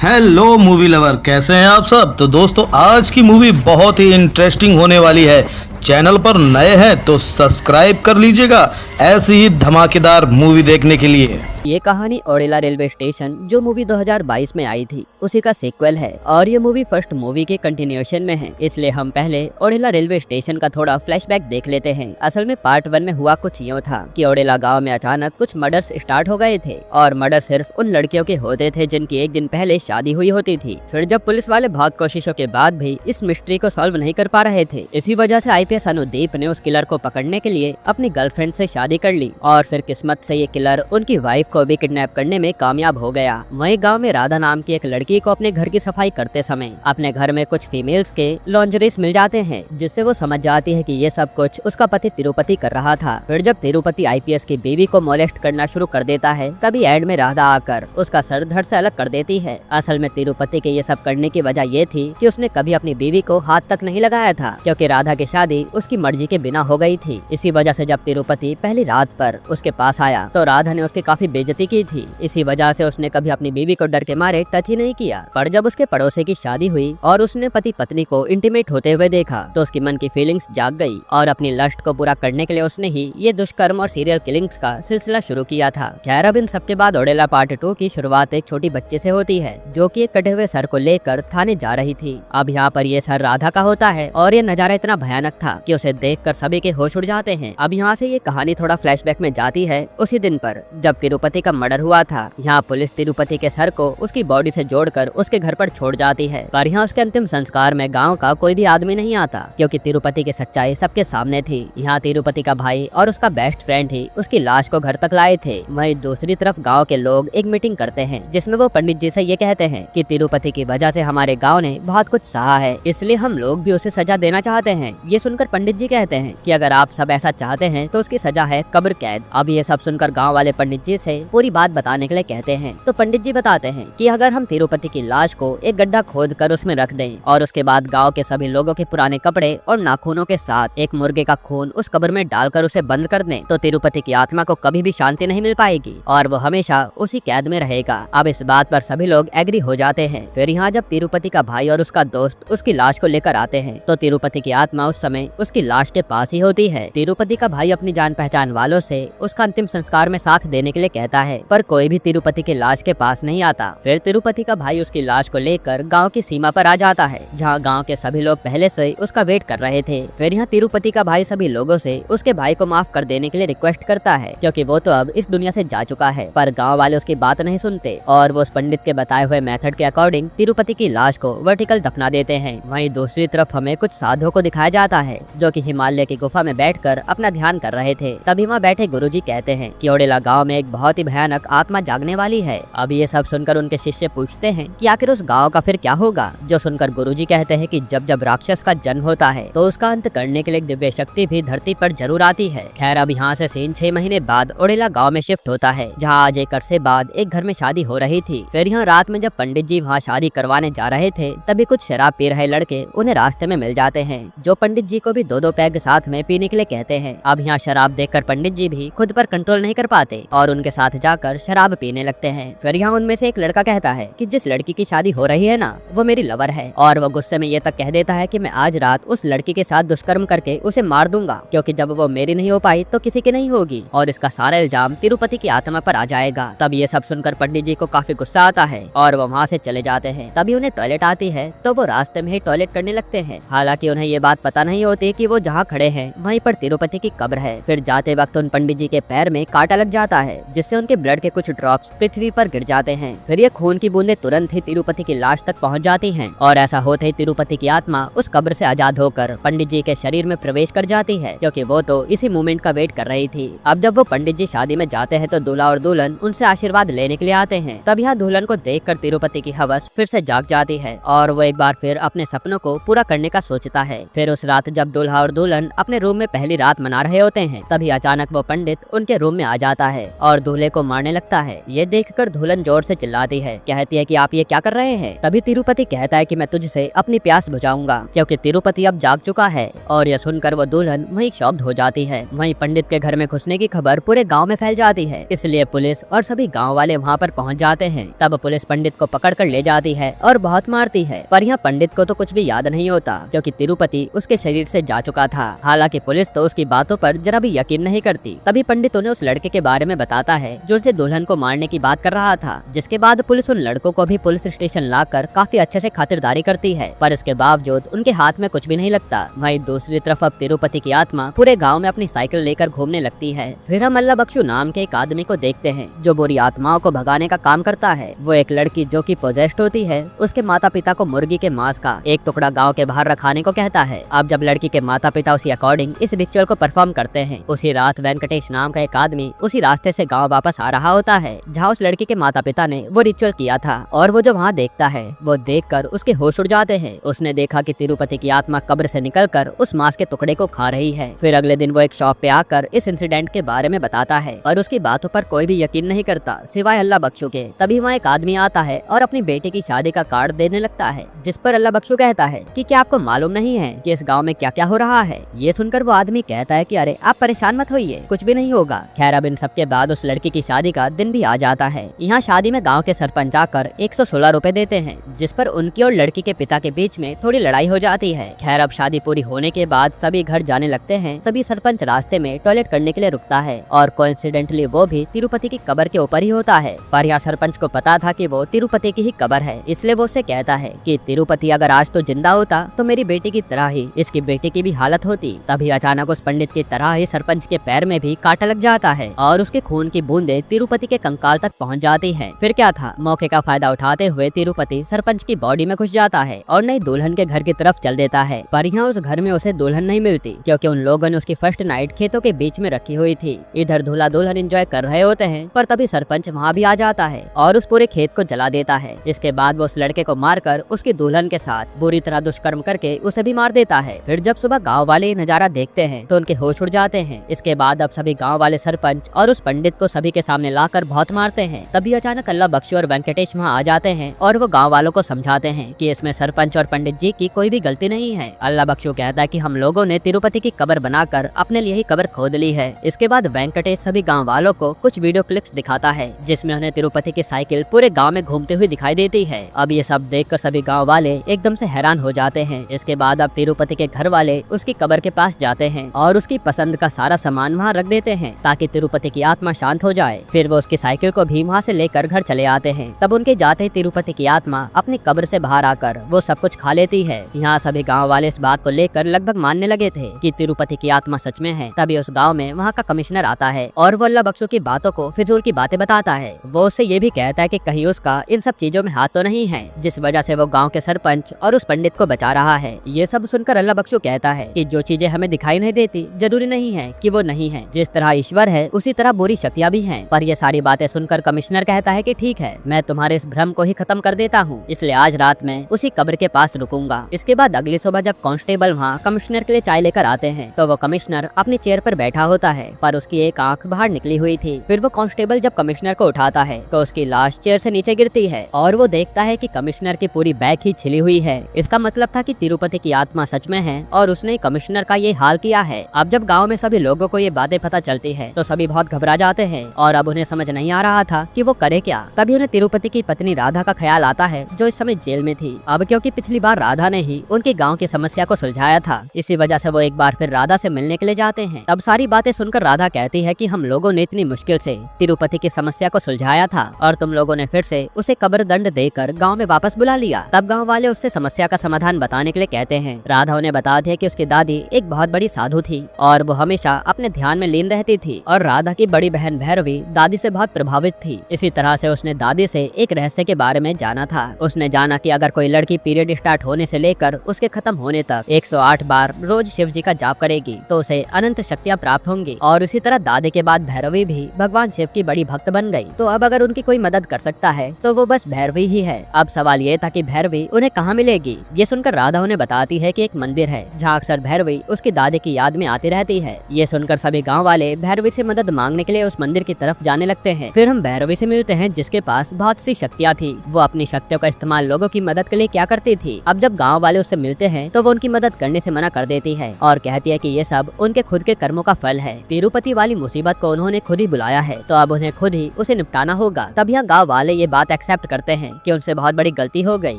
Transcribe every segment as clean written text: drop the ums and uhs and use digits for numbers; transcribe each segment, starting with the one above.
Hello movie lover, कैसे हैं आप सब। तो दोस्तों, आज की मूवी बहुत ही इंटरेस्टिंग होने वाली है। चैनल पर नए हैं तो सब्सक्राइब कर लीजिएगा ऐसी ही धमाकेदार मूवी देखने के लिए। ये कहानी ओडेला रेलवे स्टेशन जो मूवी 2022 में आई थी उसी का सीक्वल है और ये मूवी फर्स्ट मूवी के कंटिन्यूएशन में है। इसलिए हम पहले ओडेला रेलवे स्टेशन का थोड़ा फ्लैशबैक देख लेते हैं। असल में पार्ट 1 में हुआ कुछ यूँ था कि ओडेला गांव में अचानक कुछ मर्डर्स स्टार्ट हो गए थे और मर्डर सिर्फ उन लड़कियों के होते थे जिनकी एक दिन पहले शादी हुई होती थी। फिर जब पुलिस वाले बहुत कोशिशों के बाद भी इस मिस्ट्री को सॉल्व नहीं कर पा रहे थे, इसी वजह से आईपीएस अनुदीप ने उस किलर को पकड़ने के लिए अपनी गर्लफ्रेंड से शादी कर ली और फिर किस्मत से ये किलर उनकी वाइफ को भी किडनैप करने में कामयाब हो गया। वहीं गांव में राधा नाम की एक लड़की को अपने घर की सफाई करते समय अपने घर में कुछ फीमेल्स के लॉन्जरीज मिल जाते हैं, जिससे वो समझ जाती है कि ये सब कुछ उसका पति तिरुपति कर रहा था। फिर जब तिरुपति आईपीएस की बीवी को मोलेस्ट करना शुरू कर देता है, तभी एड में राधा आकर उसका सर धड़ से अलग कर देती है। असल में तिरुपति के ये सब करने की वजह ये थी कि उसने कभी अपनी बीवी को हाथ तक नहीं लगाया था, क्योंकि राधा की शादी उसकी मर्जी के बिना हो गई थी। इसी वजह से जब तिरुपति पहली रात पर उसके पास आया तो राधा ने उसकी काफी बेइज्जती की थी। इसी वजह से उसने कभी अपनी बीवी को डर के मारे टच ही नहीं किया। पर जब उसके पड़ोसी की शादी हुई और उसने पति पत्नी को इंटीमेट होते हुए देखा तो उसकी मन की फीलिंग्स जाग गई और अपनी लस्ट को पूरा करने के लिए उसने ही ये दुष्कर्म और सीरियल किलिंग्स का सिलसिला शुरू किया था। खैर, अब इन सबके बाद ओडेला पार्ट 2 की शुरुआत एक छोटी बच्चे से होती है जो कि एक कटे हुए सर को लेकर थाने जा रही थी। अब यहाँ पर ये सर राधा का होता है और ये नजारा इतना भयानक था कि उसे देखकर सभी के होश उड़ जाते हैं। अब यहाँ से ये कहानी थोड़ा फ्लैशबैक में जाती है उसी दिन पर जब तिरुपति का मर्डर हुआ था। यहाँ पुलिस तिरुपति के सर को उसकी बॉडी से जोड़कर उसके घर पर छोड़ जाती है, पर यहाँ उसके अंतिम संस्कार में गांव का कोई भी आदमी नहीं आता, क्योंकि तिरुपति की सच्चाई सबके सामने थी। यहाँ तिरुपति का भाई और उसका बेस्ट फ्रेंड ही उसकी लाश को घर तक लाए थे। वहीं दूसरी तरफ गांव के लोग एक मीटिंग करते हैं जिसमें वो पंडित जी से ये कहते हैं कि तिरुपति की वजह से हमारे गाँव ने बहुत कुछ सहा है, इसलिए हम लोग भी उसे सजा देना चाहते हैं। ये सुनकर पंडित जी कहते हैं कि अगर आप सब ऐसा चाहते हैं तो उसकी सजा है कब्र कैद। अब ये सब सुनकर गाँव वाले पंडित जी से पूरी बात बताने के लिए कहते हैं। तो पंडित जी बताते हैं कि अगर हम तिरुपति की लाश को एक गड्ढा खोद कर उसमें रख दें और उसके बाद गांव के सभी लोगों के पुराने कपड़े और नाखूनों के साथ एक मुर्गे का खून उस कब्र में डालकर उसे बंद कर दें, तो तिरुपति की आत्मा को कभी भी शांति नहीं मिल पाएगी और वो हमेशा उसी कैद में रहेगा। अब इस बात पर सभी लोग एग्री हो जाते हैं। फिर यहाँ जब तिरुपति का भाई और उसका दोस्त उसकी लाश को लेकर आते हैं तो तिरुपति की आत्मा उस समय उसकी लाश के पास ही होती है। तिरुपति का भाई अपनी जान पहचान वालों से उसका अंतिम संस्कार में साथ देने के लिए कहता है, पर कोई भी तिरुपति की लाश के पास नहीं आता। फिर तिरुपति का भाई उसकी लाश को लेकर गांव की सीमा पर आ जाता है, जहां गांव के सभी लोग पहले से उसका वेट कर रहे थे। फिर यहाँ तिरुपति का भाई सभी लोगों से उसके भाई को माफ कर देने के लिए रिक्वेस्ट करता है, क्योंकि वो तो अब इस दुनिया से जा चुका है। पर गांव वाले उसकी बात नहीं सुनते और वो उस पंडित के बताए हुए मेथड के अकॉर्डिंग तिरुपति की लाश को वर्टिकल दफना देते हैं। वहीं दूसरी तरफ हमें कुछ साधुओं को दिखाया जाता है जो कि हिमालय की गुफा में बैठकर अपना ध्यान कर रहे थे। तभी वहाँ बैठे गुरुजी कहते हैं कि ओडेला गाँव में एक बहुत ही भयानक आत्मा जागने वाली है। अब ये सब सुनकर उनके शिष्य पूछते हैं कि आखिर उस गांव का फिर क्या होगा, जो सुनकर गुरुजी कहते हैं कि जब जब राक्षस का जन्म होता है तो उसका अंत करने के लिए दिव्य शक्ति भी धरती पर जरूर आती है। खैर, अब यहाँ से सीन 6 महीने बाद ओडेला गांव में शिफ्ट होता है, जहाँ आज एक अरसे बाद एक घर में शादी हो रही थी। फिर यहाँ रात में जब पंडित जी वहाँ शादी करवाने जा रहे थे तभी कुछ शराब पी रहे लड़के उन्हें रास्ते में मिल जाते हैं, जो पंडित जी को भी 2-2 पैग साथ में पीने के लिए कहते हैं। अब यहाँ शराब देखकर पंडित जी भी खुद पर कंट्रोल नहीं कर पाते और उनके साथ जाकर शराब पीने लगते हैं। फिर यहाँ उनमें से एक लड़का कहता है कि जिस लड़की की शादी हो रही है ना, वो मेरी लवर है, और वो गुस्से में ये तक कह देता है कि मैं आज रात उस लड़की के साथ दुष्कर्म करके उसे मार दूंगा, क्योंकि जब वो मेरी नहीं हो पाई तो किसी की नहीं होगी और इसका सारा इल्जाम तिरुपति की आत्मा पर आ जाएगा। तब ये सब सुनकर पंडित जी को काफी गुस्सा आता है और वो वहाँ से चले जाते हैं। तभी उन्हें टॉयलेट आती है तो वो रास्ते में ही टॉयलेट करने लगते हैं। हालांकि उन्हें ये बात पता नहीं होती कि वो जहाँ खड़े हैं वहीं पर तिरुपति की कब्र है। फिर जाते वक्त उन पंडित जी के पैर में कांटा लग जाता है, जिससे उनके ब्लड के कुछ ड्रॉप्स पृथ्वी पर गिर जाते हैं। फिर ये खून की बूंदें तुरंत ही तिरुपति की लाश तक पहुंच जाती हैं और ऐसा होते ही तिरुपति की आत्मा उस कब्र से आजाद होकर पंडित जी के शरीर में प्रवेश कर जाती है, क्योंकि वो तो इसी मोमेंट का वेट कर रही थी। अब जब वो पंडित जी शादी में जाते हैं तो दूल्हा और दुल्हन उनसे आशीर्वाद लेने के लिए आते हैं। तब यहाँ दुल्हन को देखकर तिरुपति की हवस फिर से जाग जाती है और वो एक बार फिर अपने सपनों को पूरा करने का सोचता है। फिर उस रात जब दूल्हा और दुल्हन अपने रूम में पहली रात मना रहे होते हैं, तभी अचानक वो पंडित उनके रूम में आ जाता है और दूल्हे दूल्हे को मारने लगता है। ये देखकर दुल्हन जोर से चिल्लाती है, कहती है कि आप ये क्या कर रहे हैं। तभी तिरुपति कहता है कि मैं तुझसे अपनी प्यास बुझाऊंगा, क्योंकि तिरुपति अब जाग चुका है। और यह सुनकर वो दुल्हन वहीं शॉक्ड हो जाती है। वहीं पंडित के घर में घुसने की खबर पूरे गाँव में फैल जाती है, इसलिए पुलिस और सभी गाँव वाले वहाँ पर पहुँच जाते हैं। तब पुलिस पंडित को पकड़ कर ले जाती है और बहुत मारती है, पर यहाँ पंडित को तो कुछ भी याद नहीं होता, क्योंकि तिरुपति उसके शरीर से जा चुका था। हालांकि पुलिस तो उसकी बातों पर जरा भी यकीन नहीं करती। तभी पंडित उन्हें उस लड़के के बारे में बताता है जो उनसे दुल्हन को मारने की बात कर रहा था, जिसके बाद पुलिस उन लड़कों को भी पुलिस स्टेशन लाकर काफी अच्छे से खातिरदारी करती है, पर इसके बावजूद उनके हाथ में कुछ भी नहीं लगता। वहीं दूसरी तरफ अब तिरुपति की आत्मा पूरे गाँव में अपनी साइकिल लेकर घूमने लगती है। फिर हम अल्लाह बख्शू नाम के एक आदमी को देखते हैं जो बुरी आत्माओं को भगाने का काम करता है। वो एक लड़की जो की पोजेस्ड होती है, उसके माता पिता को मुर्गी के मांस का एक टुकड़ा गांव के बाहर रखाने को कहता है। अब जब लड़की के माता पिता उसी अकॉर्डिंग इस रिचुअल को परफॉर्म करते हैं, उसी रात वेंकटेश नाम का एक आदमी उसी रास्ते से गांव वापस आ रहा होता है जहां उस लड़की के माता पिता ने वो रिचुअल किया था। और वो जो वहाँ देखता है, वो देखकर उसके होश उड़ जाते हैं। उसने देखा कि तिरुपति की आत्मा कब्र से निकलकर उस मांस के टुकड़े को खा रही है। फिर अगले दिन वो एक शॉप पे आकर इस इंसिडेंट के बारे में बताता है, और उसकी बातों पर कोई भी यकीन नहीं करता सिवाय अल्लाह बख्शू के। तभी वहाँ एक आदमी आता है और अपनी बेटी की शादी का कार्ड देने लगता है, जिस पर अल्लाह बख्शू कहता है कि क्या आपको मालूम नहीं है कि इस गांव में क्या क्या हो रहा है। ये सुनकर वो आदमी कहता है कि अरे आप परेशान मत होइए, कुछ भी नहीं होगा। खैर अब इन सबके बाद उस लड़की की शादी का दिन भी आ जाता है। यहाँ शादी में गांव के सरपंच आकर 116 रुपए देते हैं, जिस पर उनकी और लड़की के पिता के बीच में थोड़ी लड़ाई हो जाती है। खैर अब शादी पूरी होने के बाद सभी घर जाने लगते हैं। तभी सरपंच रास्ते में टॉयलेट करने के लिए रुकता है, और कोइंसिडेंटली वो भी तिरुपति की कब्र के ऊपर ही होता है। पर यहाँ सरपंच को पता था कि वो तिरुपति की ही कब्र है, इसलिए वो उससे कहता है कि तिरुपति अगर आज तो जिंदा होता तो मेरी बेटी की तरह ही इसकी बेटी की भी हालत होती। तभी अचानक उस पंडित की तरह ही सरपंच के पैर में भी कांटा लग जाता है और उसके खून की बूंदें तिरुपति के कंकाल तक पहुंच जाती हैं। फिर क्या था, मौके का फायदा उठाते हुए तिरुपति सरपंच की बॉडी में घुस जाता है और नई दुल्हन के घर की तरफ चल देता है। पर यहाँ उस घर में उसे दुल्हन नहीं मिलती, क्योंकि उन लोगों ने उसकी फर्स्ट नाइट खेतों के बीच में रखी हुई थी। इधर दूल्हा दुल्हन एंजॉय कर रहे होते हैं, पर तभी सरपंच वहाँ भी आ जाता है और उस पूरे खेत को जला देता है। इसके बाद वो उस लड़के को मारकर उसकी दुल्हन के साथ बुरी तरह दुष्कर्म करके उसे भी मार देता है। फिर जब सुबह गांव वाले ये नजारा देखते हैं तो उनके होश उड़ जाते हैं। इसके बाद अब सभी गांव वाले सरपंच और उस पंडित को सभी के सामने लाकर बहुत मारते हैं। तभी अचानक अल्लाह बख्शू और वेंकटेश वहाँ आ जाते हैं और वो गांव वालों को समझाते हैं कि इसमें सरपंच और पंडित जी की कोई भी गलती नहीं है। अल्लाह बख्शू कहता है कि हम लोगों ने तिरुपति की कब्र बनाकर अपने लिए ही कब्र खोद ली है। इसके बाद वेंकटेश सभी गाँव वालों को कुछ वीडियो क्लिप्स दिखाता है, जिसमें उन्हें तिरुपति की साइकिल पूरे गाँव में घूमते हुए दिखाई देती है। अब ये सब देखकर सभी गाँव वाले एकदम से हैरान हो जाते हैं। इसके बाद अब तिरुपति के घर वाले उसकी कब्र के पास जाते हैं और उसकी पसंद का सारा सामान वहाँ रख देते हैं ताकि तिरुपति की आत्मा शांत हो जाए। फिर वो उसकी साइकिल को भी वहाँ से लेकर घर चले आते हैं। तब उनके जाते ही तिरुपति की आत्मा अपनी कब्र से बाहर आकर वो सब कुछ खा लेती है। यहाँ सभी गाँव वाले इस बात को लेकर लगभग मानने लगे थे कि तिरुपति की आत्मा सच में है। तभी उस गाँव में वहाँ का कमिश्नर आता है और वो अल्लाह बख्शू की बातों को फिजूल की बातें बताता है। वो उससे ये भी कहता है कि कहीं उसका इन सब चीजों में हाथ तो नहीं है, जिस वजह से वो गांव के सरपंच और उस पंडित को बचा रहा है। ये सब सुनकर अल्लाह बख्शू कहता है कि जो चीजें हमें दिखाई नहीं देती जरूरी नहीं है कि वो नहीं है। जिस तरह ईश्वर है उसी तरह बुरी शक्तियाँ भी हैं। पर ये सारी बातें सुनकर कमिश्नर कहता है कि ठीक है, मैं तुम्हारे इस भ्रम को ही खत्म कर देता हूँ, इसलिए आज रात में उसी कब्र के पास रुकूंगा। इसके बाद अगली सुबह जब कांस्टेबल वहाँ कमिश्नर के लिए चाय लेकर आते हैं तो वो कमिश्नर अपनी चेयर पर बैठा होता है, पर उसकी एक आंख बाहर निकली हुई थी। फिर वो कांस्टेबल जब कमिश्नर को उठाता है तो उसकी लाश चेयर से नीचे गिरती है और वो देखता है कि कमिश्नर की पूरी बैग ही छिली हुई है। इसका मतलब था कि तिरुपति की आत्मा सच में है और उसने कमिश्नर का ये हाल किया है। अब जब गांव में सभी लोगों को ये बातें पता चलती है तो सभी बहुत घबरा जाते हैं और अब उन्हें समझ नहीं आ रहा था कि वो करे क्या। तभी उन्हें तिरुपति की पत्नी राधा का ख्याल आता है जो इस समय जेल में थी। अब क्योंकि पिछली बार राधा ने ही उनके गाँव की समस्या को सुलझाया था, इसी वजह से वो एक बार फिर राधा से मिलने के लिए जाते हैं। तब सारी बातें सुनकर राधा कहती है कि हम लोगों ने इतनी मुश्किल से तिरुपति की समस्या को सुलझाया था और तुम लोगों ने फिर से उसे कब्र दंड देकर गांव में वापस बुला लिया। तब गांव वाले उससे समस्या का समाधान बताने के लिए कहते हैं। राधा उन्हें बताती है कि उसकी दादी एक बहुत बड़ी साधु थी और वो हमेशा अपने ध्यान में लीन रहती थी और राधा की बड़ी बहन भैरवी दादी से बहुत प्रभावित थी। इसी तरह से उसने दादी से एक रहस्य के बारे में जाना था। उसने जाना कि अगर कोई लड़की पीरियड स्टार्ट होने से लेकर उसके खत्म होने तक 108 बार रोज शिव जी का जाप करेगी तो उसे अनंत शक्तियाँ प्राप्त होंगी। और इसी तरह दादी के बाद भैरवी भी भगवान शिव की बड़ी भक्त बन गई। तो अब अगर उनकी कोई मदद कर सकता है तो वो बस भैरवी ही है। अब सवाल ये था कि भैरवी उन्हें कहाँ मिलेगी। ये सुनकर राधा उन्हें बताती है कि एक मंदिर है जहाँ अक्सर भैरवी उसकी दादी की याद में आती रहती है। ये सुनकर सभी गाँव वाले भैरवी से मदद मांगने के लिए उस मंदिर की तरफ जाने लगते हैं। फिर हम भैरवी से मिलते हैं जिसके पास बहुत सी शक्तियाँ थी। वो अपनी शक्तियों का इस्तेमाल लोगों की मदद के लिए क्या करती थी। अब जब गाँव वाले उससे मिलते हैं तो वो उनकी मदद करने से मना कर देती है और कहती है कि ये सब उनके खुद के कर्मों का फल है। तिरुपति वाली मुसीबत को उन्होंने खुद ही बुलाया है तो अब उन्हें खुद ही उसे निपटाना होगा। तब यहाँ गाँव वाले ये बात एक्सेप्ट करते हैं कि उनसे बहुत बड़ी गलती हो गई,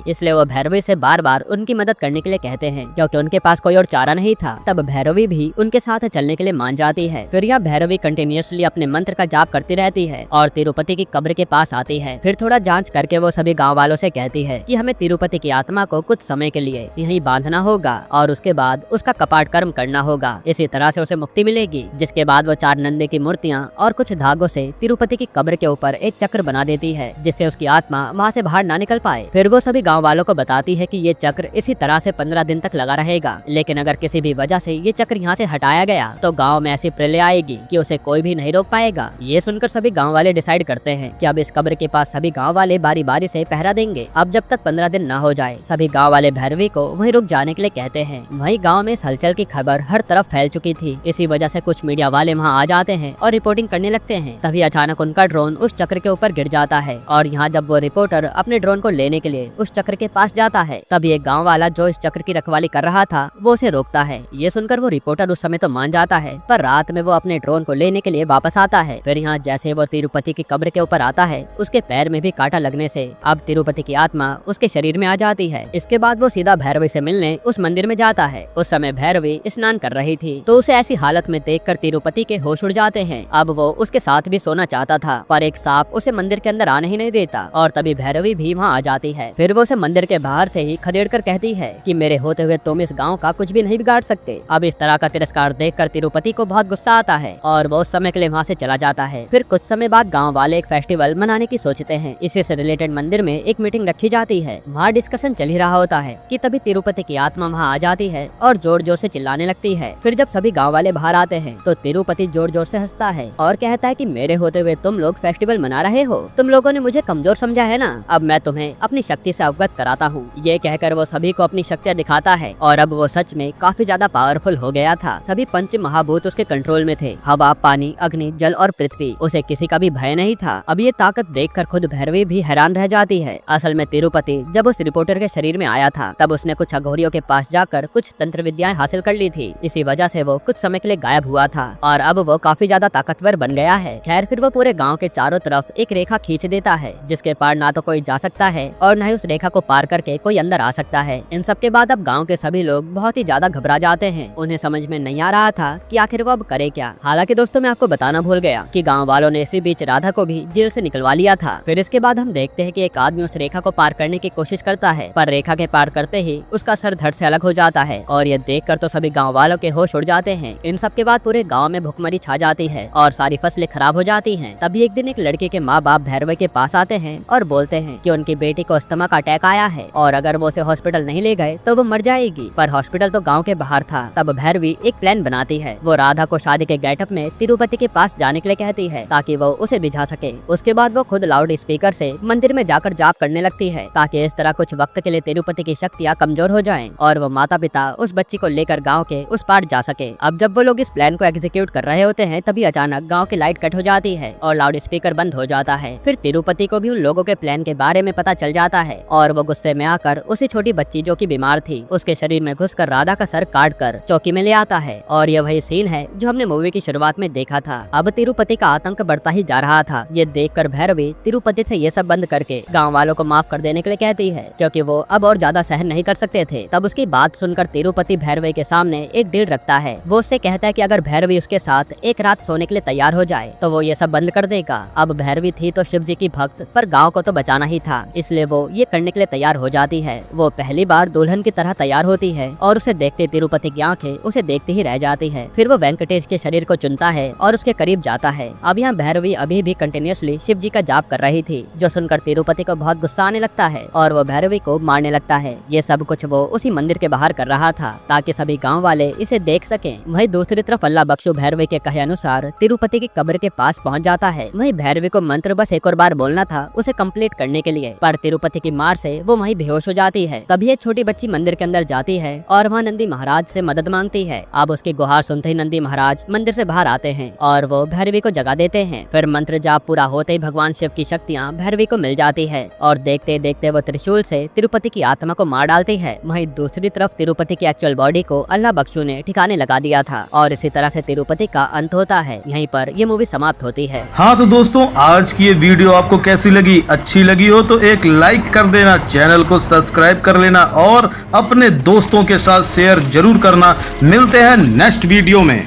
इसलिए वो भैरवी से बार बार उनकी मदद करने के लिए कहते हैं क्योंकि उनके पास कोई और चारा नहीं था। तब भैरवी भी उनके साथ चलने के लिए मान जाती है। फिर यह भैरवी कंटिन्यूअसली अपने मंत्र का जाप करती रहती है और तिरुपति की कब्र के पास आती है। फिर थोड़ा जांच करके वो सभी गाँव वालों से कहती है कि हमें तिरुपति की आत्मा को कुछ समय के लिए यहीं बांधना होगा और उसके बाद उसका कपाट कर्म करना होगा। इसी तरह से उसे मुक्ति मिलेगी। जिसके बाद वो 4 नंदी की मूर्तियाँ और कुछ धागों से तिरुपति की कब्र के ऊपर एक चक्र बना देती है जिससे उसकी आत्मा वहाँ से बाहर ना निकल पाए। फिर वो सभी गाँव वालों को बताती है कि ये चक्र इसी तरह से 15 दिन तक लगा रहेगा, लेकिन अगर किसी भी वजह से ये चक्र यहाँ से हटाया गया तो गाँव में ऐसी प्रलय आएगी कि उसे कोई भी नहीं रोक पाएगा। ये सुनकर सभी गाँव वाले डिसाइड करते हैं कि अब इस कब्र के पास सभी गाँव वाले बारी बारी से पहरा देंगे। अब जब तक 15 दिन न हो जाए सभी गाँव वाले भैरवी को वहीं रुक जाने के लिए कहते हैं। वहीं गाँव में इस हलचल की खबर हर तरफ फैल चुकी थी। इसी वजह से कुछ मीडिया वाले वहाँ आ जाते हैं और रिपोर्टिंग करने लगते हैं। तभी अचानक उनका ड्रोन उस चक्र के ऊपर गिर जाता है और यहाँ जब वो रिपोर्टर अपने ड्रोन को लेने के लिए उस चक्र के पास जाता है तभी एक गाँव वाला जो इस चक्र की रखवाली कर रहा था वो उसे रोकता है। ये सुनकर वो रिपोर्टर उस समय तो मान जाता है पर रात में वो अपने ड्रोन को लेने के लिए वापस आता है। फिर यहाँ जैसे वो तिरुपति की कब्र के ऊपर आता है उसके पैर में भी कांटा लगने से अब तिरुपति की आत्मा उसके शरीर में आ जाती है। इसके बाद वो सीधा भैरवी से मिलने उस मंदिर में जाता है। उस समय भैरवी स्नान कर रही थी तो उसे ऐसी हालत में देखकर तिरुपति के होश उड़ जाते हैं। अब वो उसके साथ भी सोना चाहता था पर एक सांप उसे मंदिर के अंदर आने ही नहीं देता और तभी भैरवी भी वहाँ आ जाती है। फिर वो उसे मंदिर के बाहर से ही खदेड़ कर कहती है कि मेरे होते हुए तुम इस गाँव का कुछ भी नहीं बिगाड़ सकते। अब इस तरह का तिरस्कार देखकर तिरुपति को बहुत गुस्सा आता है और वो उस समय के लिए वहाँ से चला जाता है। फिर कुछ समय बाद गाँव वाले एक फेस्टिवल मनाने की सोचते हैं। इसी से रिलेटेड मंदिर में एक मीटिंग रखी जाती है। वहाँ डिस्कशन चल ही रहा होता है कि तभी तिरुपति की आत्मा वहाँ आ जाती है और जोर जोर से चिल्लाने लगती है। फिर जब सभी गाँव वाले बाहर आते हैं तो तिरुपति जोर जोर से हंसता है और कहता है कि मेरे होते हुए तुम लोग फेस्टिवल मना रहे हो, तुम लोगों ने मुझे कमजोर समझा है ना, अब मैं तुम्हें अपनी शक्ति से अवगत कराता हूँ। ये कहकर वो सभी को अपनी शक्तियाँ दिखाता है और अब वो सच में काफी ज्यादा पावरफुल हो गया था। सभी पंच महाभूत उसके कंट्रोल में थे, हवा, पानी, अग्नि, जल और पृथ्वी। उसे किसी का भी भय नहीं था। अब ये ताकत देखकर खुद भैरवी भी हैरान रह जाती है। असल में तिरुपति जब उस रिपोर्टर के शरीर में आया था तब उसने कुछ अघोरियों के पास जाकर कुछ तंत्र विद्याएं हासिल कर ली थी। इसी वजह से वो कुछ समय के लिए गायब हुआ था और अब वो काफी ज्यादा ताकतवर बन गया है। खैर फिर वो पूरे गाँव के चारों तरफ एक रेखा खींच देता है जिसके पार ना तो कोई जा सकता है और न ही उस रेखा को पार करके कोई अंदर आ सकता है। इन सब के बाद अब गाँव के सभी लोग बहुत ही ज्यादा घबरा जाते हैं। उन्हें समझ में नहीं आ रहा था कि आखिर वो अब करे क्या। हालांकि दोस्तों मैं आपको बताना भूल गया कि गाँव वालों ने इसी बीच राधा को भी जेल से निकलवा लिया था। फिर इसके बाद हम देखते हैं कि एक आदमी उस रेखा को पार करने की कोशिश करता है पर रेखा के पार करते ही उसका सर धड़ से अलग हो जाता है और ये देखकर तो सभी गाँव वालों के होश उड़ जाते हैं। इन सब के बाद पूरे गाँव में भुखमरी छा जाती है और सारी फसलें खराब हो जाती हैं। तभी एक दिन एक लड़के के माँ बाप भैरवी के पास आते हैं और बोलते हैं कि उनकी बेटी को अस्थमा का अटैक आया है और अगर वो उसे हॉस्पिटल नहीं ले गए तो वो मर जाएगी। पर हॉस्पिटल तो गाँव के बाहर था। तब भैरवी एक प्लान बनाती है। वो राधा को शादी के गेटअप में तिरुपति के पास जाने के लिए कहती है ताकि वो उसे बिझा सके। उसके बाद वो खुद लाउड स्पीकर से मंदिर में जाकर जाप करने लगती है ताकि इस तरह कुछ वक्त के लिए तिरुपति की शक्तियाँ कमजोर हो जाएं और वो माता पिता उस बच्ची को लेकर गाँव के उस पार जा सके। अब जब वो लोग इस प्लान को एग्जीक्यूट कर रहे होते हैं तभी अचानक गाँव की लाइट कट हो जाती है और लाउड स्पीकर बंद हो जाता है। फिर तिरुपति को भी उन लोगों के प्लान के बारे में पता चल जाता है और वो गुस्से में आकर उसी छोटी बच्ची जो कि बीमार थी उसके शरीर में घुसकर राधा का सर काट कर चौकी में ले आता है। और ये वही सीन है जो हमने मूवी की शुरुआत में देखा था। अब तिरुपति का आतंक बढ़ता ही जा रहा था। ये देखकर भैरवी तिरुपति से ये सब बंद करके गाँव वालों को माफ कर देने के लिए कहती है क्योंकि वो अब और ज्यादा सहन नहीं कर सकते थे। तब उसकी बात सुनकर तिरुपति भैरवी के सामने एक डील रखता है। वो उससे कहता है कि अगर भैरवी उसके साथ एक रात सोने के लिए तैयार हो जाए तो वो ये सब बंद कर देगा। अब भैरवी थी तो शिव जी की भक्त पर गाँव को तो बचाना ही था, इसलिए वो ये करने के लिए तैयार हो जाती है। वो पहली बार दुल्हन की तरह तैयार होती है और उसे देखते तिरुपति की आंखें उसे देखती ही रह जाती है। फिर वो वेंकटेश के शरीर को चुनता है और उसके करीब जाता है। अब यहाँ भैरवी अभी भी कंटिन्यूअसली शिव जी का जाप कर रही थी जो सुनकर तिरुपति को बहुत गुस्सा आने लगता है और वो भैरवी को मारने लगता है। ये सब कुछ वो उसी मंदिर के बाहर कर रहा था ताकि सभी गाँव वाले इसे देख सके। वही दूसरी तरफ अल्लाह बख्शु भैरवी के कहे अनुसार तिरुपति की कब्र के पास पहुँच जाता है। वही भैरवी को मंत्र बस एक और बार बोलना था उसे कंप्लीट करने के लिए, पर तिरुपति की मार से वो वहीं बेहोश हो जाती है। तभी एक छोटी बच्ची मंदिर के अंदर जाती है और वहाँ नंदी महाराज से मदद मांगती है। अब उसकी गुहार सुनते ही नंदी महाराज मंदिर से बाहर आते हैं और वो भैरवी को जगा देते हैं। फिर मंत्र जाप पूरा होते ही भगवान शिव की शक्तियाँ भैरवी को मिल जाती है और देखते देखते वो त्रिशूल से तिरुपति की आत्मा को मार डालती है। वहीं दूसरी तरफ तिरुपति की एक्चुअल बॉडी को अल्लाह बख्शू ने ठिकाने लगा दिया था और इसी तरह से तिरुपति का अंत होता है। यहीं पर ये मूवी समाप्त होती है। हाँ तो दोस्तों, आज की ये वीडियो आपको कैसी लगी? अच्छी लगी हो तो एक लाइक कर देना, चैनल को सब्सक्राइब कर लेना और अपने दोस्तों के साथ शेयर जरूर करना। मिलते हैं नेक्स्ट वीडियो में।